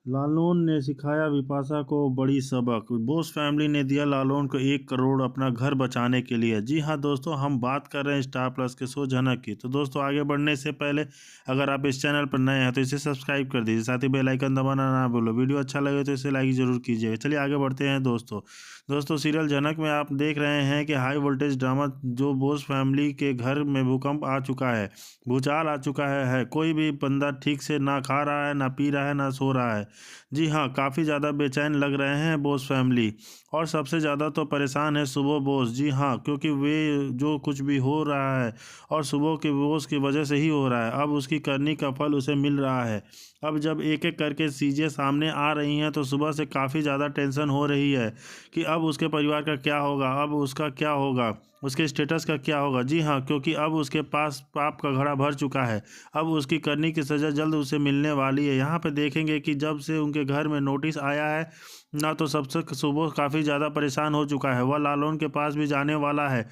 लालून ने सिखाया बिपाशा को बड़ी सबक। बोस फैमिली ने दिया लालून को 1 करोड़ अपना घर बचाने के लिए। जी हाँ दोस्तों, हम बात कर रहे हैं स्टार प्लस के शो झनक की। तो दोस्तों, आगे बढ़ने से पहले अगर आप इस चैनल पर नए हैं तो इसे सब्सक्राइब कर दीजिए, साथ ही बेल आइकन दबाना ना भूलो। वीडियो अच्छा लगे तो इसे लाइक जरूर कीजिएगा। चलिए आगे बढ़ते हैं दोस्तों सीरियल झनक में आप देख रहे हैं कि हाई वोल्टेज ड्रामा जो बोस फैमिली के घर में भूकंप आ चुका है, भूचाल आ चुका है। कोई भी बंदा ठीक से ना खा रहा है, ना पी रहा है, ना सो रहा है। जी हाँ, काफ़ी ज़्यादा बेचैन लग रहे हैं बोस फैमिली। और सबसे ज़्यादा तो परेशान है सुबो बोस। जी हाँ, क्योंकि वे जो कुछ भी हो रहा है और सुबो के बोस की वजह से ही हो रहा है। अब उसकी करनी का फल उसे मिल रहा है। अब जब एक एक करके चीज़ें सामने आ रही हैं तो सुबह से काफ़ी ज़्यादा टेंशन हो रही है कि अब उसके परिवार का क्या होगा, अब उसका क्या होगा, उसके स्टेटस का क्या होगा। जी हाँ, क्योंकि अब उसके पास पाप का घड़ा भर चुका है। अब उसकी करनी की सज़ा जल्द उसे मिलने वाली है। यहाँ पे देखेंगे कि जब से उनके घर में नोटिस आया है ना, तो सबसे सुबह काफ़ी ज़्यादा परेशान हो चुका है। वह लालून के पास भी जाने वाला है।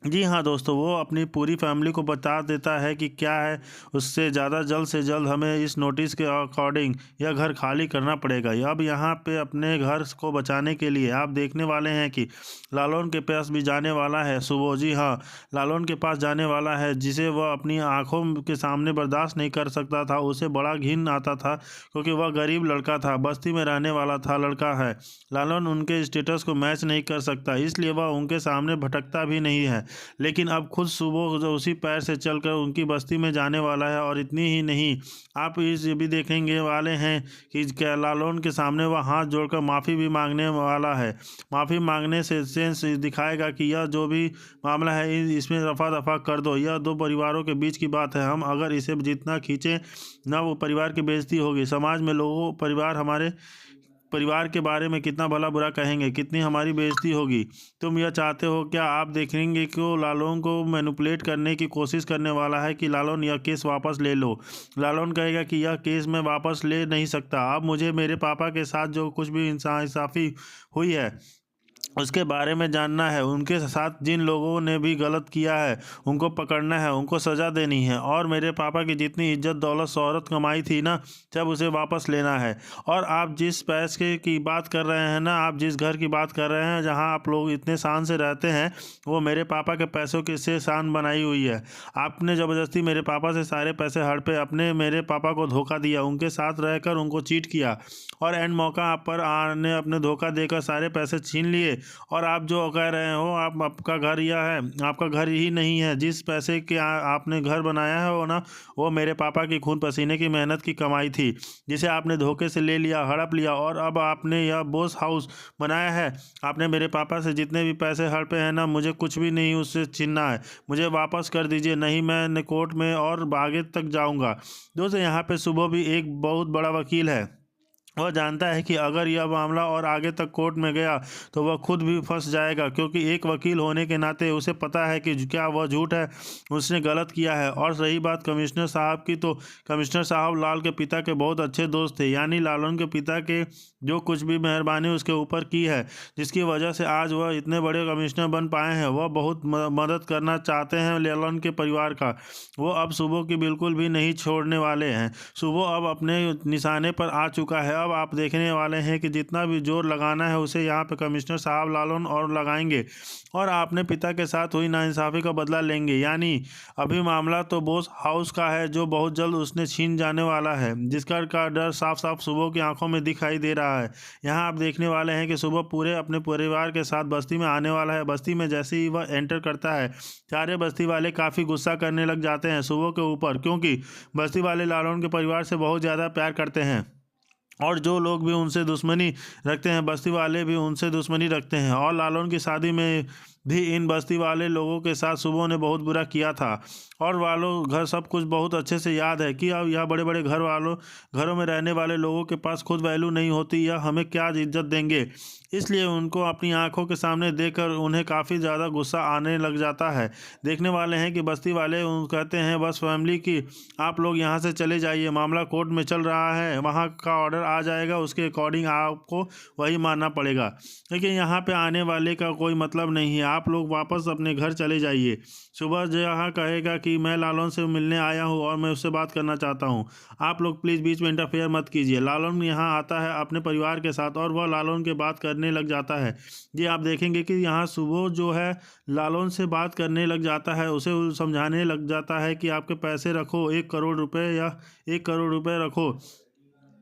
जी हाँ दोस्तों, वो अपनी पूरी फैमिली को बता देता है कि क्या है, उससे ज़्यादा जल्द से जल्द हमें इस नोटिस के अकॉर्डिंग यह घर खाली करना पड़ेगा। अब यहाँ पे अपने घर को बचाने के लिए आप देखने वाले हैं कि लालून के पास भी जाने वाला है सुबह। जी हाँ, लालून के पास जाने वाला है, जिसे वह अपनी आंखों के सामने बर्दाश्त नहीं कर सकता था। उसे बड़ा घिन आता था क्योंकि वह गरीब लड़का था, बस्ती में रहने वाला था लड़का है। लालून उनके स्टेटस को मैच नहीं कर सकता, इसलिए वह उनके सामने भटकता भी नहीं है। लेकिन अब खुद सुबह जो उसी पैर से चलकर उनकी बस्ती में जाने वाला है। और इतनी ही नहीं, आप इस ये भी देखेंगे वाले हैं कि क्या लालून के सामने वह हाथ जोड़कर माफ़ी भी मांगने वाला है। माफ़ी मांगने से सेंस दिखाएगा कि यह जो भी मामला है इसमें रफा दफा कर दो। यह दो परिवारों के बीच की बात है, हम अगर इसे जितना खींचें ना, वो परिवार की बेइज्जती होगी। समाज में लोगों परिवार हमारे परिवार के बारे में कितना भला बुरा कहेंगे, कितनी हमारी बेइज्जती होगी। तुम यह चाहते हो क्या? आप देखेंगे कि वो लालून को मैनिपुलेट करने की कोशिश करने वाला है कि लालून यह केस वापस ले लो। लालून कहेगा कि यह केस मैं वापस ले नहीं सकता। अब मुझे मेरे पापा के साथ जो कुछ भी इंसाफी हुई है उसके बारे में जानना है। उनके साथ जिन लोगों ने भी गलत किया है उनको पकड़ना है, उनको सज़ा देनी है। और मेरे पापा की जितनी इज्जत दौलत शोहरत कमाई थी ना, सब उसे वापस लेना है। और आप जिस पैसे की बात कर रहे हैं ना, आप जिस घर की बात कर रहे हैं जहां आप लोग इतने शान से रहते हैं, वो मेरे पापा के पैसों की से शान बनाई हुई है। आपने ज़बरदस्ती मेरे पापा से सारे पैसे हड़पे, अपने मेरे पापा को धोखा दिया, उनके साथ रहकर उनको चीट किया और एंड मौका आप पर आने अपने धोखा देकर सारे पैसे छीन लिए। और आप जो कह रहे हो आप आपका घर यह है, आपका घर ही नहीं है। जिस पैसे के आपने घर बनाया है वो ना, वो मेरे पापा की खून पसीने की मेहनत की कमाई थी, जिसे आपने धोखे से ले लिया, हड़प लिया। और अब आपने यह बोस हाउस बनाया है। आपने मेरे पापा से जितने भी पैसे हड़पे हैं ना, मुझे कुछ भी नहीं उससे छीनना है, मुझे वापस कर दीजिए, नहीं मैं कोर्ट में और आगे तक जाऊंगा। दोस्तों, यहाँ पे सुबह भी एक बहुत बड़ा वकील है। वह जानता है कि अगर यह मामला और आगे तक कोर्ट में गया तो वह खुद भी फंस जाएगा, क्योंकि एक वकील होने के नाते उसे पता है कि क्या वह झूठ है, उसने गलत किया है। और रही बात कमिश्नर साहब की, तो कमिश्नर साहब लाल के पिता के बहुत अच्छे दोस्त थे, यानी लालून के पिता के जो कुछ भी मेहरबानी उसके ऊपर की है, जिसकी वजह से आज वह इतने बड़े कमिश्नर बन पाए हैं। वह बहुत मदद करना चाहते हैं लालून के परिवार का। वो अब सुबह की बिल्कुल भी नहीं छोड़ने वाले हैं। सुबह अब अपने निशाने पर आ चुका है। अब आप देखने वाले हैं कि जितना भी जोर लगाना है उसे यहाँ पे कमिश्नर साहब लालून और लगाएंगे और अपने पिता के साथ हुई नाइंसाफ़ी का बदला लेंगे। यानी अभी मामला तो बोस हाउस का है, जो बहुत जल्द उसने छीन जाने वाला है, जिसका का डर साफ साफ सुबह की आंखों में दिखाई दे रहा है। यहाँ आप देखने वाले हैं कि सुबह पूरे अपने परिवार के साथ बस्ती में आने वाला है। बस्ती में जैसे ही वह एंटर करता है, सारे बस्ती वाले काफ़ी गुस्सा करने लग जाते हैं सुबह के ऊपर, क्योंकि बस्ती वाले लालून के परिवार से बहुत ज़्यादा प्यार करते हैं। और जो लोग भी उनसे दुश्मनी रखते हैं, बस्ती वाले भी उनसे दुश्मनी रखते हैं। और लालून की शादी में भी इन बस्ती वाले लोगों के साथ सुबह ने बहुत बुरा किया था। और वालों घर सब कुछ बहुत अच्छे से याद है कि अब यह बड़े बड़े घरों में रहने वाले लोगों के पास खुद वैल्यू नहीं होती, यह हमें क्या इज्जत देंगे। इसलिए उनको अपनी आंखों के सामने देखकर उन्हें काफ़ी ज़्यादा गुस्सा आने लग जाता है। देखने वाले हैं कि बस्ती वाले कहते हैं बस फैमिली की आप लोग यहाँ से चले जाइए, मामला कोर्ट में चल रहा है, वहाँ का ऑर्डर आ जाएगा, उसके अकॉर्डिंग आपको वही मानना पड़ेगा। लेकिन यहाँ पे आने वाले का कोई मतलब नहीं है। आप लोग वापस अपने घर चले जाइए। सुबह जहाँ कहेगा कि मैं लालन से मिलने आया हूँ और मैं उससे बात करना चाहता हूँ, आप लोग प्लीज़ बीच में इंटरफेयर मत कीजिए। लालन यहाँ आता है अपने परिवार के साथ और वह लालन के बात करने लग जाता है। जी आप देखेंगे कि यहाँ सुबह जो है लालन से बात करने लग जाता है, उसे समझाने लग जाता है कि आपके पैसे रखो, 1 करोड़ रुपए या 1 करोड़ रुपए रखो,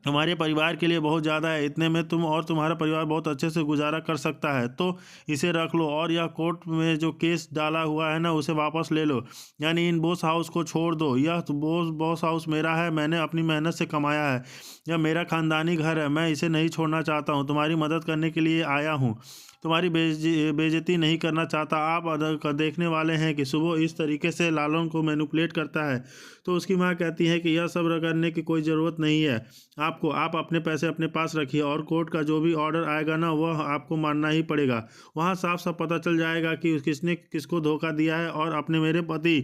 तुम्हारे परिवार के लिए बहुत ज़्यादा है, इतने में तुम और तुम्हारा परिवार बहुत अच्छे से गुजारा कर सकता है, तो इसे रख लो और यह कोर्ट में जो केस डाला हुआ है ना उसे वापस ले लो, यानी इन बॉस हाउस को छोड़ दो। यह तो बॉस हाउस मेरा है, मैंने अपनी मेहनत से कमाया है, यह मेरा खानदानी घर है, मैं इसे नहीं छोड़ना चाहता हूँ, तुम्हारी मदद करने के लिए आया हूँ, तुम्हारी बेइज्जती नहीं करना चाहता। आप देखने वाले हैं कि सुबह इस तरीके से लालन को मैनिपुलेट करता है, तो उसकी माँ कहती है कि यह सब करने की कोई ज़रूरत नहीं है आपको, आप अपने पैसे अपने पास रखिए और कोर्ट का जो भी ऑर्डर आएगा ना वह आपको मानना ही पड़ेगा। वहाँ साफ साफ पता चल जाएगा कि किसने किसको धोखा दिया है और अपने मेरे पति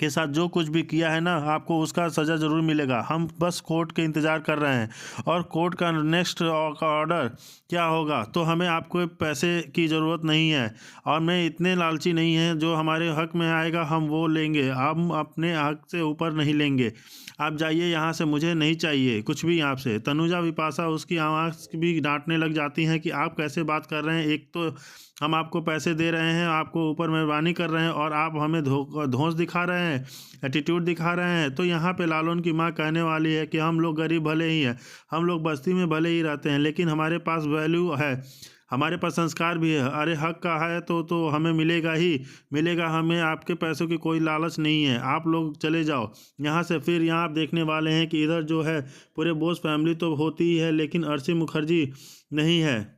के साथ जो कुछ भी किया है ना आपको उसका सज़ा ज़रूर मिलेगा। हम बस कोर्ट के इंतज़ार कर रहे हैं और कोर्ट का नेक्स्ट ऑर्डर क्या होगा, तो हमें आपको पैसे की ज़रूरत नहीं है और मैं इतने लालची नहीं है, जो हमारे हक में आएगा हम वो लेंगे, हम अपने हक से ऊपर नहीं लेंगे। आप जाइए यहाँ से, मुझे नहीं चाहिए कुछ भी आपसे। तनुजा विपाशा उसकी आवाज़ भी डांटने लग जाती हैं कि आप कैसे बात कर रहे हैं, एक तो हम आपको पैसे दे रहे हैं, आपको ऊपर मेहरबानी कर रहे हैं और आप हमें धौंस दिखा रहे हैं, एटीट्यूड दिखा रहे हैं। तो यहाँ पे लालन की माँ कहने वाली है कि हम लोग गरीब भले ही हैं, हम लोग बस्ती में भले ही रहते हैं, लेकिन हमारे पास वैल्यू है, हमारे पास संस्कार भी है। अरे हक का है तो हमें मिलेगा ही मिलेगा, हमें आपके पैसों की कोई लालच नहीं है, आप लोग चले जाओ यहाँ से। फिर यहाँ आप देखने वाले हैं कि इधर जो है पूरे बोस फैमिली तो होती ही है, लेकिन अर्शी मुखर्जी नहीं है,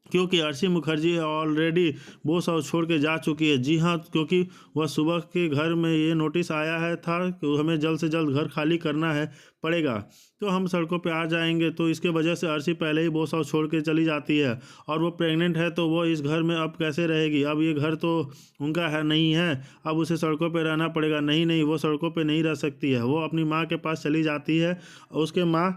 क्योंकि Arshi Mukherjee already boss house छोड़ के जा चुकी है। जी हाँ, क्योंकि वह सुबह के घर में ये नोटिस आया है था कि हमें जल्द से जल्द घर खाली करना है पड़ेगा, तो हम सड़कों पे आ जाएंगे। तो इसके वजह से अर्शी पहले ही बॉस हाउस छोड़ के चली जाती है और वो प्रेग्नेंट है, तो वो इस घर में अब कैसे रहेगी, अब ये घर तो उनका है नहीं है, अब उसे सड़कों पे रहना पड़ेगा। नहीं नहीं, वो सड़कों पे नहीं रह सकती है, वो अपनी माँ के पास चली जाती है। उसके माँ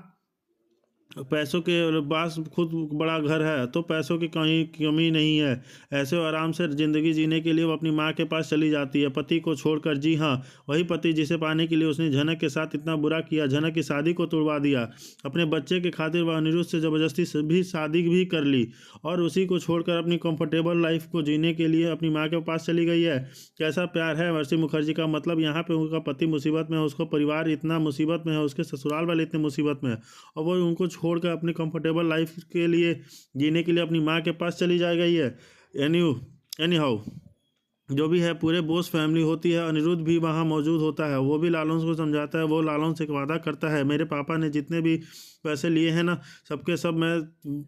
पैसों के पास खुद बड़ा घर है, तो पैसों की कहीं कमी नहीं है, ऐसे आराम से ज़िंदगी जीने के लिए वो अपनी माँ के पास चली जाती है पति को छोड़कर। जी हाँ, वही पति जिसे पाने के लिए उसने झनक के साथ इतना बुरा किया, झनक की शादी को तुड़वा दिया, अपने बच्चे के खातिर वह अनिरुद्ध से ज़बरदस्ती भी शादी भी कर ली और उसी को छोड़कर अपनी कंफर्टेबल लाइफ को जीने के लिए अपनी माँ के पास चली गई है। कैसा प्यार है अर्शी मुखर्जी का, मतलब यहाँ पे उनका पति मुसीबत में है, उसका परिवार इतना मुसीबत में है, उसके ससुराल वाले इतने मुसीबत में है और वो उनको छोड़कर अपनी कंफर्टेबल लाइफ के लिए जीने के लिए अपनी माँ के पास चली जा गई है। एनी हाउ जो भी है, पूरे बोस फैमिली होती है, अनिरुद्ध भी वहाँ मौजूद होता है, वो भी लालन को समझाता है, वो लालन से वादा करता है मेरे पापा ने जितने भी पैसे लिए हैं ना सबके सब मैं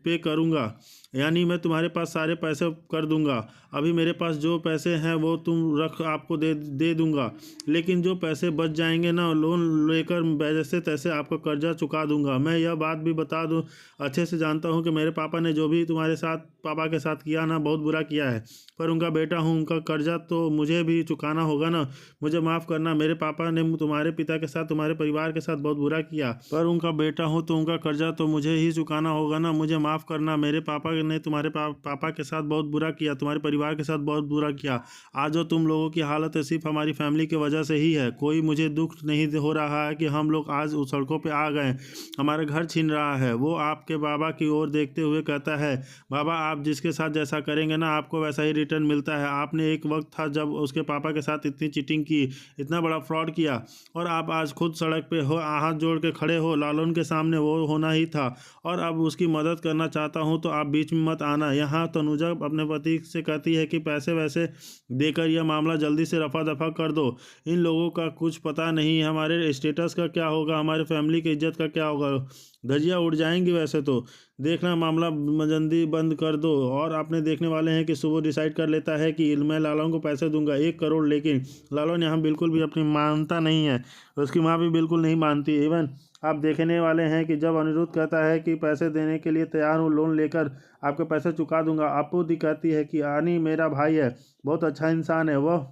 पे करूँगा, यानी मैं तुम्हारे पास सारे पैसे कर दूंगा। अभी मेरे पास जो पैसे हैं वो तुम रख, आपको दे दूंगा, लेकिन जो पैसे बच जाएंगे ना लोन लेकर जैसे तैसे आपका कर्जा चुका दूंगा। मैं यह बात भी बता दूं, अच्छे से जानता हूं कि मेरे पापा ने जो भी तुम्हारे साथ पापा के साथ किया ना बहुत बुरा किया है, पर उनका बेटा हूँ, उनका कर्जा तो मुझे भी चुकाना होगा ना, मुझे माफ़ करना। मेरे पापा ने तुम्हारे पिता के साथ तुम्हारे परिवार के साथ बहुत बुरा किया, पर उनका बेटा हूँ तो उनका कर्जा तो मुझे ही चुकाना होगा ना, मुझे माफ़ करना। मेरे पापा ने तुम्हारे पापा के साथ बहुत बुरा किया, तुम्हारे परिवार के साथ बहुत बुरा किया। आज जो तुम लोगों की हालत है सिर्फ हमारी फैमिली की वजह से ही है। कोई मुझे दुख नहीं हो रहा है कि हम लोग आज उस सड़कों पे आ गए, हमारा घर छीन रहा है। वो आपके बाबा की ओर देखते हुए कहता है, बाबा आप जिसके साथ जैसा करेंगे ना आपको वैसा ही रिटर्न मिलता है। आपने एक वक्त था जब उसके पापा के साथ इतनी चीटिंग की, इतना बड़ा फ्रॉड किया, और आप आज खुद सड़क पे हो, हाथ जोड़ के खड़े हो, लालन के सामने वो होना ही था, और अब उसकी मदद करना चाहता हूँ तो आप बीच में मत आना। यहाँ तनुजा अपने पति से कहती है कि पैसे वैसे देकर यह मामला जल्दी से रफा दफा कर दो, इन लोगों का कुछ पता नहीं, हमारे स्टेटस का क्या होगा, हमारे फैमिली की इज्जत का क्या होगा, धज्जियाँ उड़ जाएंगी। वैसे तो देखना मामला जल्दी बंद कर दो। और आपने देखने वाले हैं कि सुबह डिसाइड कर लेता है कि मैं लालन को पैसे दूंगा 1 करोड़, लेकिन लालन यहाँ बिल्कुल भी अपनी मानता नहीं है, उसकी माँ भी बिल्कुल नहीं मानती। इवन आप देखने वाले हैं कि जब अनिरुद्ध कहता है कि पैसे देने के लिए तैयार हूँ, लोन लेकर आपके पैसे चुका दूंगा, आपको कहती है कि आनी मेरा भाई है, बहुत अच्छा इंसान है, वह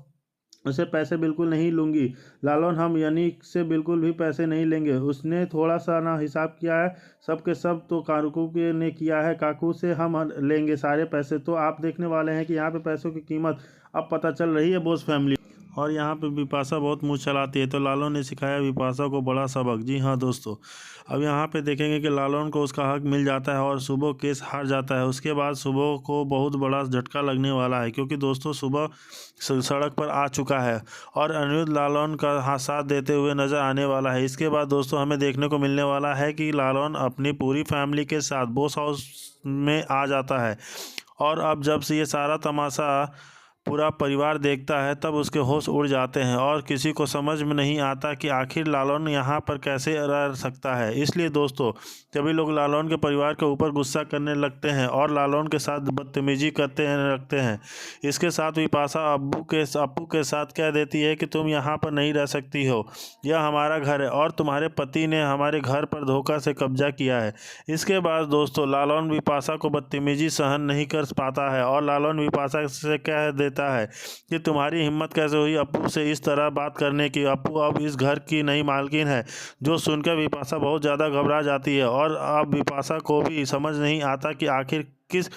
उससे पैसे बिल्कुल नहीं लूँगी। लालन, हम यानी से बिल्कुल भी पैसे नहीं लेंगे। उसने थोड़ा सा ना हिसाब किया है, सब के सब तो काकू के ने किया है। काकू से हम लेंगे सारे पैसे। तो आप देखने वाले हैं कि यहाँ पे पैसों की कीमत अब पता चल रही है बॉस फैमिली। और यहाँ पे बिपाशा बहुत मुँह चलाती है, तो लालन ने सिखाया बिपाशा को बड़ा सबक। जी हाँ दोस्तों, अब यहाँ पे देखेंगे कि लालन को उसका हक मिल जाता है और सुबह केस हार जाता है। उसके बाद सुबह को बहुत बड़ा झटका लगने वाला है, क्योंकि दोस्तों सुबह सड़क पर आ चुका है और अनिरुद्ध लालन का साथ देते हुए नजर आने वाला है। इसके बाद दोस्तों हमें देखने को मिलने वाला है कि लालन अपनी पूरी फैमिली के साथ बॉस हाउस में आ जाता है। और अब जब से ये सारा तमाशा पूरा परिवार देखता है, तब उसके होश उड़ जाते हैं और किसी को समझ में नहीं आता कि आखिर लालन यहाँ पर कैसे रह सकता है। इसलिए दोस्तों सभी लोग लालन के परिवार के ऊपर गुस्सा करने लगते हैं और लालन के साथ बदतमीजी करते लगते हैं। इसके साथ बिपाशा अप्पू के साथ कह देती है कि तुम यहाँ पर नहीं रह सकती हो, यह हमारा घर है और तुम्हारे पति ने हमारे घर पर धोखा से कब्जा किया है। इसके बाद दोस्तों लालन बिपाशा को बदतमीजी सहन नहीं कर पाता है और लालन बिपाशा से कह देता है कि तुम्हारी हिम्मत कैसे हुई अप्पू से इस तरह बात करने की। अप्पू अब इस घर की नई मालकिन है। जो सुनकर बिपाशा बहुत ज़्यादा घबरा जाती है और अब बिपाशा को भी समझ नहीं आता कि आखिर किस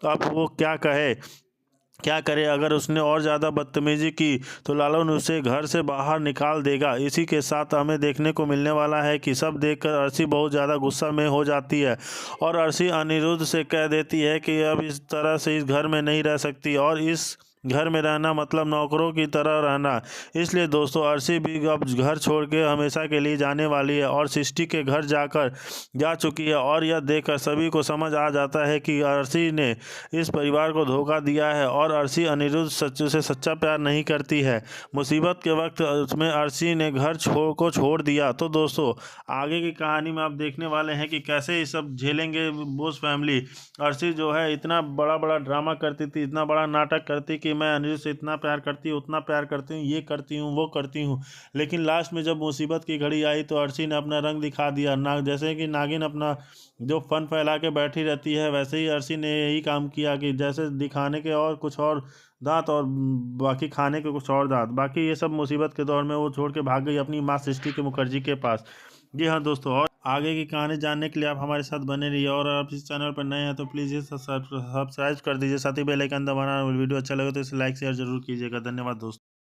अब वो क्या करे। अगर उसने और ज़्यादा बदतमीजी की तो लालन उसे घर से बाहर निकाल देगा। इसी के साथ हमें देखने को मिलने वाला है कि सब देखकर अर्शी बहुत ज़्यादा गुस्सा में हो जाती है और अर्शी अनिरुद्ध से कह देती है कि अब इस तरह से इस घर में नहीं रह सकती और इस घर में रहना मतलब नौकरों की तरह रहना। इसलिए दोस्तों अर्शी भी अब घर छोड़ के हमेशा के लिए जाने वाली है और सृष्टि के घर जा चुकी है। और यह देखकर सभी को समझ आ जाता है कि अर्शी ने इस परिवार को धोखा दिया है और अर्शी अनिरुद्ध से सच्चा प्यार नहीं करती है। मुसीबत के वक्त उसमें अर्शी ने घर छोड़ दिया। तो दोस्तों आगे की कहानी में आप देखने वाले हैं कि कैसे ये सब झेलेंगे बोस फैमिली। अर्शी जो है इतना बड़ा बड़ा ड्रामा करती थी, इतना बड़ा नाटक करती कि मैं अनिरुद्ध से इतना प्यार करती हूँ, उतना प्यार करती हूँ, ये करती हूँ, वो करती हूँ। लेकिन लास्ट में जब मुसीबत की घड़ी आई तो अर्शी ने अपना रंग दिखा दिया। जैसे कि नागिन अपना जो फन फैला के बैठी रहती है, वैसे ही अर्शी ने यही काम किया कि जैसे दिखाने के और कुछ और दांत और बाकी खाने के कुछ और दांत। बाकी ये सब मुसीबत के दौर में वो छोड़ के भाग गई अपनी माँ सृष्टि के मुखर्जी के पास। जी हाँ दोस्तों, और आगे की कहानी जानने के लिए आप हमारे साथ बने रहिए और आप इस चैनल पर नए हैं तो प्लीज़ इसे सब्सक्राइब कर दीजिए, साथ ही बेल आइकन दबाना। वीडियो अच्छा लगे तो इसे लाइक शेयर जरूर कीजिएगा। धन्यवाद दोस्तों।